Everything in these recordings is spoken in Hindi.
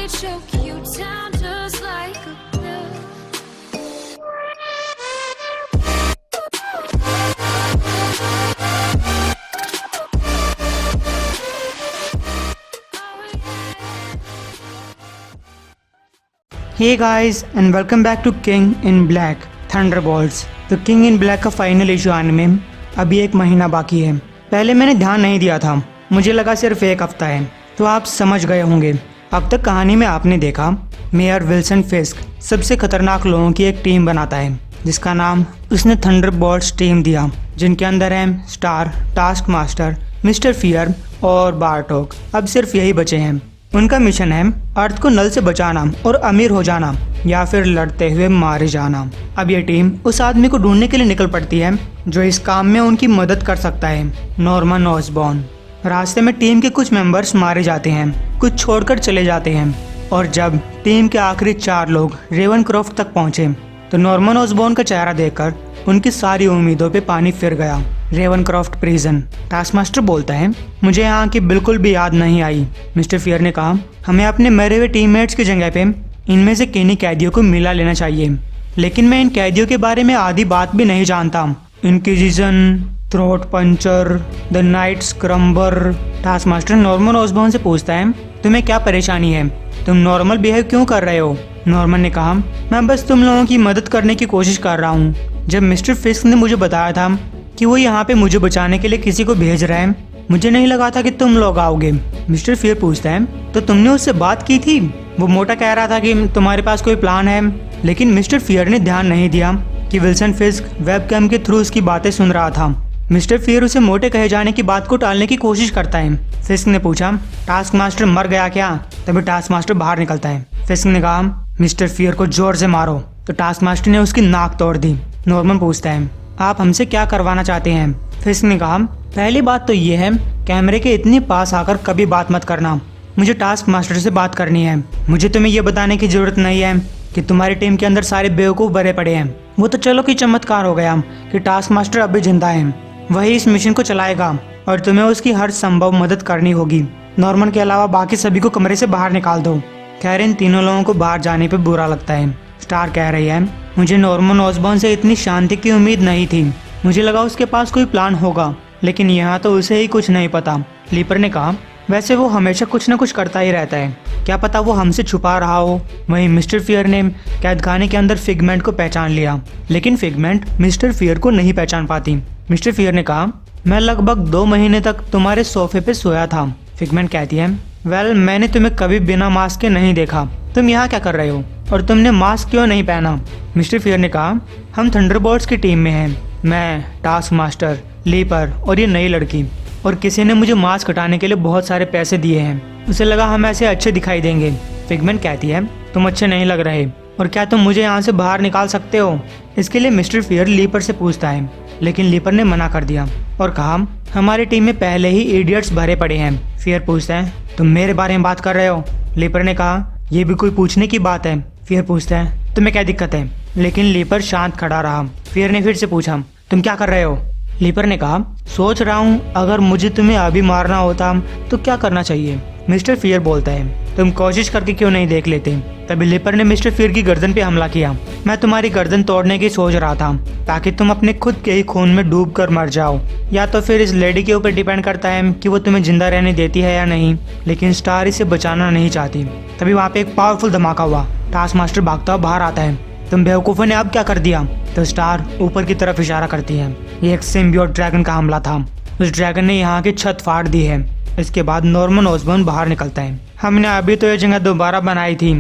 choke you down just like a pill. Hey guys and welcome back to King in Black Thunderbolts। तो King in Black का फाइनल इशू आने में अभी 1 महीना बाकी है। पहले मैंने ध्यान नहीं दिया था, मुझे लगा सिर्फ 1 हफ्ता है, तो आप समझ गए होंगे। अब तक कहानी में आपने देखा मेयर विल्सन फिस्क सबसे खतरनाक लोगों की एक टीम बनाता है, जिसका नाम उसने थंडरबोल्ट्स टीम दिया, जिनके अंदर है star, task master, mister fear और बारटोक। अब सिर्फ यही बचे हैं। उनका मिशन है अर्थ को नल से बचाना और अमीर हो जाना या फिर लड़ते हुए मारे जाना। अब ये टीम उस आदमी को ढूंढने के लिए निकल पड़ती है जो इस काम में उनकी मदद कर सकता है, नॉर्मन ऑसबॉर्न। रास्ते में टीम के कुछ मेंबर्स मारे जाते हैं, कुछ छोड़कर चले जाते हैं, और जब टीम के आखिरी 4 लोग रेवनक्रॉफ्ट तक पहुंचे तो नॉर्मन ऑसबॉर्न का चेहरा देखकर उनकी सारी उम्मीदों पे पानी फिर गया। रेवनक्रॉफ्ट प्रिजन। टास्कमास्टर बोलता है, मुझे यहाँ की बिल्कुल भी याद नहीं आई। मिस्टर फियर ने कहा, हमें अपने मरे हुए टीममेट्स की जगह पे इनमें से किन्हीं कैदियों को मिला लेना चाहिए, लेकिन मैं इन कैदियों के बारे में आधी बात भी नहीं जानता। Inquisition, throat puncture, the night scrambler. Taskmaster Norman Osborn से पूछता है, तुम्हें क्या परेशानी है, तुम नॉर्मल बिहेव क्यों कर रहे हो? नॉर्मन ने कहा, मैं बस तुम लोगों की मदद करने की कोशिश कर रहा हूँ। जब मिस्टर फिस्क ने मुझे बताया था कि वो यहाँ पे मुझे बचाने के लिए किसी को भेज रहा है, मुझे नहीं लगा था कि तुम लोग आओगे। मिस्टर फियर पूछता है, तो तुमने उससे बात की थी? वो मोटा कह रहा था कि तुम्हारे पास कोई प्लान है, लेकिन मिस्टर फियर ने ध्यान नहीं दिया कि विल्सन फिस्क वेबकैम के थ्रू उसकी बातें सुन रहा था। मिस्टर फियर उसे मोटे कहे जाने की बात को टालने की कोशिश करता है। फिस्क ने पूछा, टास्क मास्टर मर गया क्या? तभी टास्क मास्टर बाहर निकलता है। फिस्क ने कहा, मिस्टर फियर को जोर से मारो, तो टास्क मास्टर ने उसकी नाक तोड़ दी। नॉर्मन पूछता है, आप हमसे क्या करवाना चाहते हैं? फिस्क ने कहा, पहली बात तो ये है, कैमरे के इतने पास आकर कभी बात मत करना। मुझे टास्क मास्टर से बात करनी है। मुझे तुम्हें ये बताने की जरूरत नहीं है कि तुम्हारी टीम के अंदर सारे बेवकूफ़ भरे पड़े हैं। वो तो चलो कि चमत्कार हो गया कि टास्क मास्टर अभी जिंदा है, वही इस मिशन को चलाएगा और तुम्हें उसकी हर संभव मदद करनी होगी। नॉर्मन के अलावा बाकी सभी को कमरे से बाहर निकाल दो। खैर, इन तीनों लोगों को बाहर जाने पे बुरा लगता है। स्टार कह रही है, मुझे नॉर्मन ऑसबॉर्न से इतनी शांति की उम्मीद नहीं थी, मुझे लगा उसके पास कोई प्लान होगा, लेकिन यहाँ तो उसे ही कुछ नहीं पता। लीपर ने कहा, वैसे वो हमेशा कुछ न कुछ करता ही रहता है, क्या पता वो हमसे छुपा रहा हो। वहीं मिस्टर फियर ने कैदखाने के अंदर फिगमेंट को पहचान लिया, लेकिन फिगमेंट मिस्टर फियर को नहीं पहचान पाती। मिस्टर फियर ने कहा, मैं लगभग 2 महीने तक तुम्हारे सोफे पे सोया था। फिगमेंट कहती है, वेल, मैंने तुम्हें कभी बिना मास्क के नहीं देखा, तुम यहाँ क्या कर रहे हो और तुमने मास्क क्यों नहीं पहना? मिस्टर फियर ने कहा, हम थंडरबोल्ट्स की टीम में हैं, मैं, टास्क मास्टर, लीपर और ये नई लड़की, और किसी ने मुझे मास्क हटाने के लिए बहुत सारे पैसे दिए हैं, उसे लगा हम ऐसे अच्छे दिखाई देंगे। फिगमेंट कहती है, तुम अच्छे नहीं लग रहे, और क्या तुम मुझे यहाँ से बाहर निकाल सकते हो? इसके लिए मिस्टर फियर लीपर से पूछता है, लेकिन लीपर ने मना कर दिया और कहा, हमारी टीम में पहले ही इडियट्स भरे पड़े हैं। फियर पूछता है, तुम मेरे बारे में बात कर रहे हो? लीपर ने कहा, यह भी कोई पूछने की बात है? फियर पूछता है, तुम्हें क्या दिक्कत है? लेकिन लीपर शांत खड़ा रहा। फियर ने फिर से पूछा, तुम क्या कर रहे हो? लीपर ने कहा, सोच रहा हूँ अगर मुझे तुम्हें अभी मारना होता तो क्या करना चाहिए। मिस्टर फियर बोलता है, तुम कोशिश करके क्यों नहीं देख लेते? तभी लीपर ने मिस्टर फियर की गर्दन पे हमला किया। मैं तुम्हारी गर्दन तोड़ने की सोच रहा था ताकि तुम अपने खुद के ही खून में डूब कर मर जाओ, या तो फिर इस लेडी के ऊपर डिपेंड करता है कि वो तुम्हें जिंदा रहने देती है या नहीं, लेकिन स्टार इसे बचाना नहीं चाहती। तभी वहाँ पे एक पावरफुल धमाका हुआ। टास्क मास्टर भागता हुआ बाहर आता है, तुम बेवकूफ़ों ने अब क्या कर दिया? तो स्टार ऊपर की तरफ इशारा करती है। ये एक सिम्बियोट ड्रैगन का हमला था, उस ड्रैगन ने यहाँ की छत फाड़ दी है। इसके बाद नॉर्मन ऑसबॉर्न बाहर निकलता है, हमने अभी तो ये जगह दोबारा बनाई थी।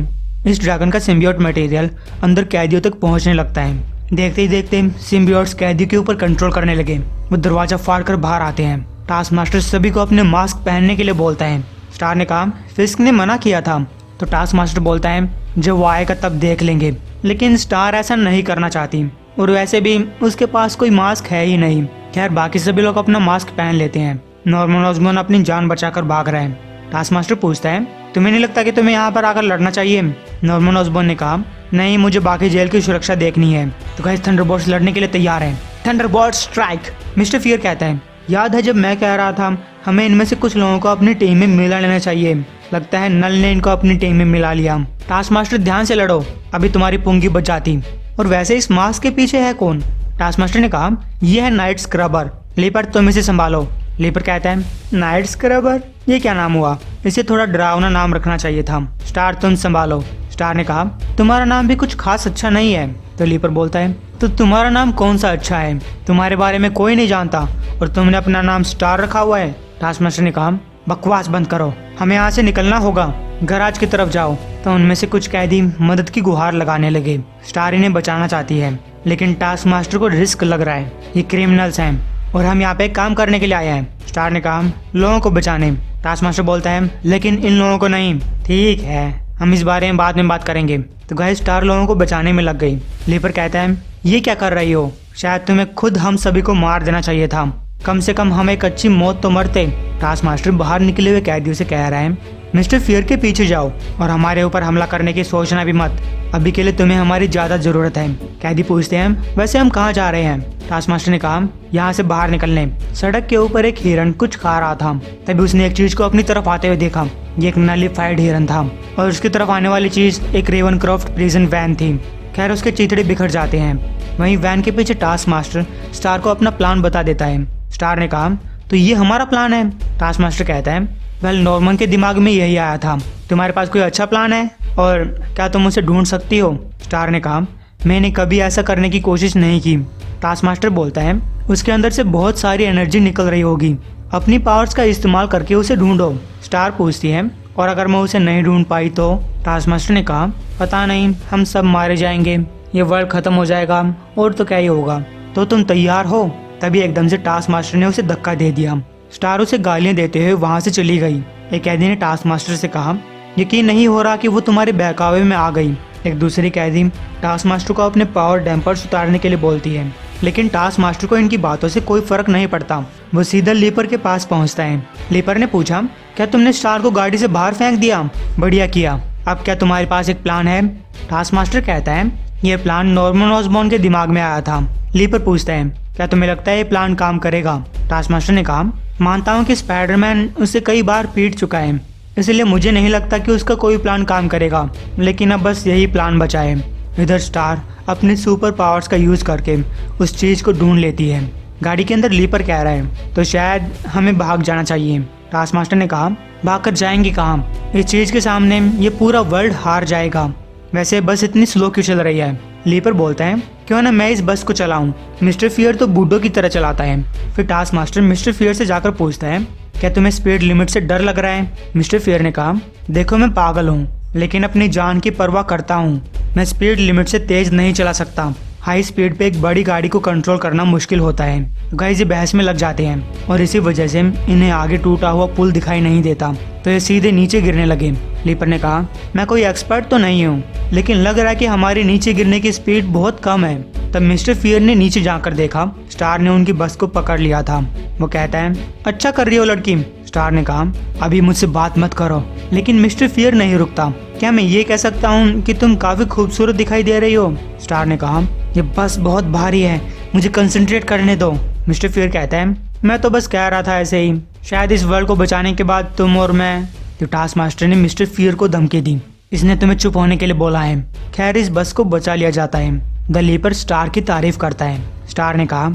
इस ड्रैगन का सिम्बियोट मटेरियल अंदर कैदियों तक पहुंचने लगता है। देखते ही देखते सिम्बियोट्स कैदियों के ऊपर कंट्रोल करने लगे। वो दरवाजा फाड़ कर बाहर आते हैं। टास्क मास्टर सभी को अपने मास्क पहनने के लिए बोलता है। स्टार ने कहा, फिस्क ने मना किया था। तो टास्क मास्टर बोलता है, जब वो आएगा तब देख लेंगे, लेकिन स्टार ऐसा नहीं करना चाहती, और वैसे भी उसके पास कोई मास्क है ही नहीं। खैर, बाकी सभी लोग अपना मास्क पहन लेते हैं। नॉर्मन ऑसबॉर्न अपनी जान बचाकर भाग रहे हैं। टास्क मास्टर पूछता है, तुम्हें नहीं लगता कि तुम्हें यहाँ पर आकर लड़ना चाहिए? नॉर्मन ऑसबॉर्न ने कहा, नहीं, मुझे बाकी जेल की सुरक्षा देखनी है। तो गाइस, थंडरबोल्ट्स लड़ने के लिए तैयार हैं। Thunderbolt strike. मिस्टर फियर कहता है, याद है जब मैं कह रहा था हमें इनमें से कुछ लोगों को अपनी टीम में मिला लेना चाहिए, लगता है नल ने इनको अपनी टीम में मिला लिया। टास्क मास्टर ध्यान से लड़ो, अभी तुम्हारी पुंगी बच जाती। और वैसे इस मास्क के पीछे है कौन? टास्क मास्टर ने कहा यह है नाइट स्क्रबर, लीपर तुम इसे संभालो। लीपर कहता है नाइट स्क्रबर, ये क्या नाम हुआ? इसे थोड़ा डरावना नाम रखना चाहिए था। स्टार तुम संभालो। स्टार ने कहा तुम्हारा नाम भी कुछ खास अच्छा नहीं है। तो लीपर बोलता है तो तुम्हारा नाम कौन सा अच्छा है? तुम्हारे बारे में कोई नहीं जानता और तुमने अपना नाम स्टार रखा हुआ है। टास्क मास्टर ने कहा बकवास बंद करो, हमें यहाँ से निकलना होगा, गैराज की तरफ जाओ। तो उनमें से कुछ कैदी मदद की गुहार लगाने लगे। स्टार इन्हें बचाना चाहती है लेकिन टास्क मास्टर को रिस्क लग रहा है, ये क्रिमिनल्स हैं और हम यहाँ पे काम करने के लिए आए हैं। स्टार ने कहा लोगों को बचाने। टास्क मास्टर बोलता है लेकिन इन लोगों को नहीं। ठीक है, हम इस बारे में बाद में बात करेंगे। तो गाइस स्टार लोगों को बचाने में लग गई। लीपर कहता है ये क्या कर रही हो? शायद तुम्हें खुद हम सभी को मार देना चाहिए था, कम से कम हम एक अच्छी मौत तो मरते। टास्क मास्टर बाहर निकले हुए कैदियों से कह रहा है मिस्टर फियर के पीछे जाओ और हमारे ऊपर हमला करने की सोचना भी मत, अभी के लिए तुम्हें हमारी ज्यादा जरूरत है। कैदी पूछते हैं वैसे हम कहाँ जा रहे हैं? टास्क मास्टर ने कहा यहाँ से बाहर निकलने। सड़क के ऊपर एक हिरन कुछ खा रहा था, तभी उसने एक चीज को अपनी तरफ आते हुए देखा। ये एक नलिफाइड हिरन था और उसकी तरफ आने वाली चीज एक रेवनक्रॉफ्ट प्रिजन वैन थी। खैर उसके चिथड़े बिखर जाते हैं। वहीं वैन के पीछे टास्क मास्टर स्टार को अपना प्लान बता देता है। स्टार ने कहा तो ये हमारा प्लान है? टास्क मास्टर कहता है वेल नॉर्मन के दिमाग में यही आया था, तुम्हारे पास कोई अच्छा प्लान है और क्या तुम उसे ढूंढ सकती हो? स्टार ने कहा मैंने कभी ऐसा करने की कोशिश नहीं की। टास्क मास्टर बोलता है उसके अंदर से बहुत सारी एनर्जी निकल रही होगी, अपनी पावर्स का इस्तेमाल करके उसे ढूंढो। स्टार पूछती है और अगर मैं उसे नहीं ढूंढ पाई तो? टास्क मास्टर ने कहा पता नहीं, हम सब मारे जाएंगे, ये वर्ल्ड खत्म हो जाएगा और तो क्या ही होगा। तो तुम तैयार हो? तभी एकदम से टास्क मास्टर ने उसे धक्का दे दिया। स्टार उसे गालियां देते हुए वहां से चली गई। एक कैदी ने टास्क मास्टर से कहा यकीन नहीं हो रहा कि वो तुम्हारे बहकावे में आ गई। एक दूसरी कैदी टास्क मास्टर को अपने पावर डैम्पर्स उतारने के लिए बोलती है, लेकिन टास्क मास्टर को इनकी बातों से कोई फर्क नहीं पड़ता। वो सीधा लीपर के पास पहुंचता है। लीपर ने पूछा क्या तुमने स्टार को गाड़ी से बाहर फेंक दिया? बढ़िया किया, अब क्या तुम्हारे पास एक प्लान है? टास्क मास्टर कहता है यह प्लान नॉर्मन ऑसबॉर्न के दिमाग में आया था। लीपर पूछता है क्या तुम्हें लगता है ये प्लान काम करेगा? टास्क मास्टर ने कहा मानता हूँ कि स्पाइडरमैन उसे कई बार पीट चुका है, इसलिए मुझे नहीं लगता कि उसका कोई प्लान काम करेगा, लेकिन अब बस यही प्लान बचा है। इधर स्टार अपने सुपर पावर्स का यूज करके उस चीज को ढूंढ लेती है। गाड़ी के अंदर लीपर कह रहा है तो शायद हमें भाग जाना चाहिए। टास्क मास्टर ने कहा भाग कर जाएंगे कहाँ? इस चीज के सामने ये पूरा वर्ल्ड हार जाएगा। वैसे बस इतनी स्लो क्यों चल रही है? लीपर बोलता है क्यों ना मैं इस बस को चलाऊं, मिस्टर फियर तो बूढ़ों की तरह चलाता है। फिर टास्क मास्टर मिस्टर फियर से जाकर पूछता है क्या तुम्हें स्पीड लिमिट से डर लग रहा है? मिस्टर फियर ने कहा देखो मैं पागल हूँ लेकिन अपनी जान की परवाह करता हूँ, मैं स्पीड लिमिट से तेज नहीं चला सकता। हाई स्पीड पे एक बड़ी गाड़ी को कंट्रोल करना मुश्किल होता है। गाइस ये बहस में लग जाते हैं और इसी वजह से इन्हें आगे टूटा हुआ पुल दिखाई नहीं देता तो ये सीधे नीचे गिरने लगे। लीपर ने कहा मैं कोई एक्सपर्ट तो नहीं हूँ लेकिन लग रहा है कि हमारी नीचे गिरने की स्पीड बहुत कम है। तब मिस्टर फियर ने नीचे जाकर देखा स्टार ने उनकी बस को पकड़ लिया था। वो कहता है अच्छा कर रही हो लड़की। स्टार ने कहा अभी मुझसे बात मत करो, लेकिन मिस्टर फियर नहीं रुकता। क्या मैं ये कह सकता हूँ कि तुम काफी खूबसूरत दिखाई दे रही हो? स्टार ने कहा ये बस बहुत भारी है, मुझे कंसंट्रेट करने दो। मिस्टर फियर कहता है मैं तो बस कह रहा था ऐसे ही, शायद इस वर्ल्ड को बचाने के बाद तुम और मैं। तो टास्क मास्टर ने मिस्टर फियर को धमकी दी, इसने तुम्हें चुप होने के लिए बोला है। खैर इस बस को बचा लिया जाता है। द लीपर स्टार की तारीफ करता है। स्टार ने कहा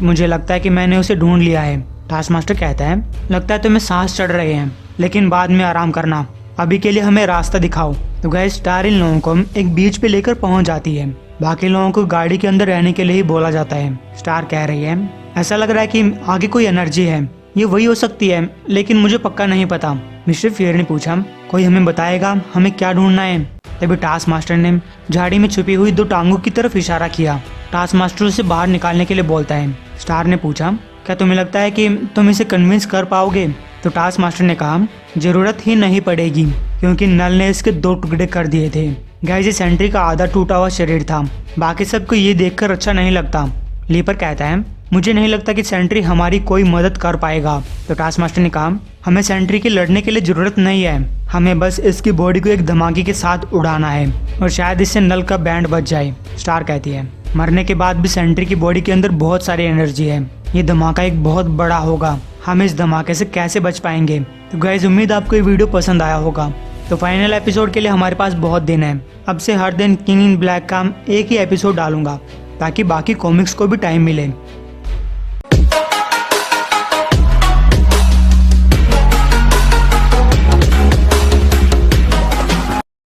मुझे लगता है कि मैंने उसे ढूंढ लिया है। टास्क मास्टर कहता है लगता है तुम्हें सांस चढ़ रहे हैं, लेकिन बाद में आराम करना, अभी के लिए हमें रास्ता दिखाओ। तो गाइस स्टार इन लोगों को एक बीच पे लेकर पहुंच जाती है। बाकी लोगों को गाड़ी के अंदर रहने के लिए ही बोला जाता है। स्टार कह रही है ऐसा लग रहा है कि आगे कोई एनर्जी है, ये वही हो सकती है लेकिन मुझे पक्का नहीं पता। मिस्टर फियर ने पूछा कोई हमें बताएगा हमें क्या ढूंढना है? तभी टास्क मास्टर ने झाड़ी में छुपी हुई 2 टांगों की तरफ इशारा किया। टास्क मास्टर उसे बाहर निकालने के लिए बोलता है। स्टार ने पूछा क्या तुम्हें लगता है कि तुम इसे कन्विंस कर पाओगे? तो टास्क मास्टर ने कहा जरूरत ही नहीं पड़ेगी क्योंकि नल ने इसके 2 टुकड़े कर दिए थे। गाइस ये सेंट्री का आधा टूटा हुआ शरीर था, बाकी सबको ये देखकर अच्छा नहीं लगता। लीपर कहता है मुझे नहीं लगता कि सेंट्री हमारी कोई मदद कर पाएगा। तो टास्क मास्टर ने कहा हमें सेंट्री के लड़ने के लिए जरूरत नहीं है, हमें बस इसकी बॉडी को एक धमाके के साथ उड़ाना है और शायद इससे नल का बैंड बच जाए। स्टार कहती है मरने के बाद भी सेंट्री की बॉडी के अंदर बहुत सारी एनर्जी है, ये धमाका एक बहुत बड़ा होगा, हम इस धमाके से कैसे बच पाएंगे। तो गाइस उम्मीद आपको ये वीडियो पसंद आया होगा। तो फाइनल एपिसोड के लिए हमारे पास बहुत दिन है। अब से हर दिन किंग इन ब्लैक का एक ही एपिसोड डालूंगा ताकि बाकी कॉमिक्स को भी टाइम मिले।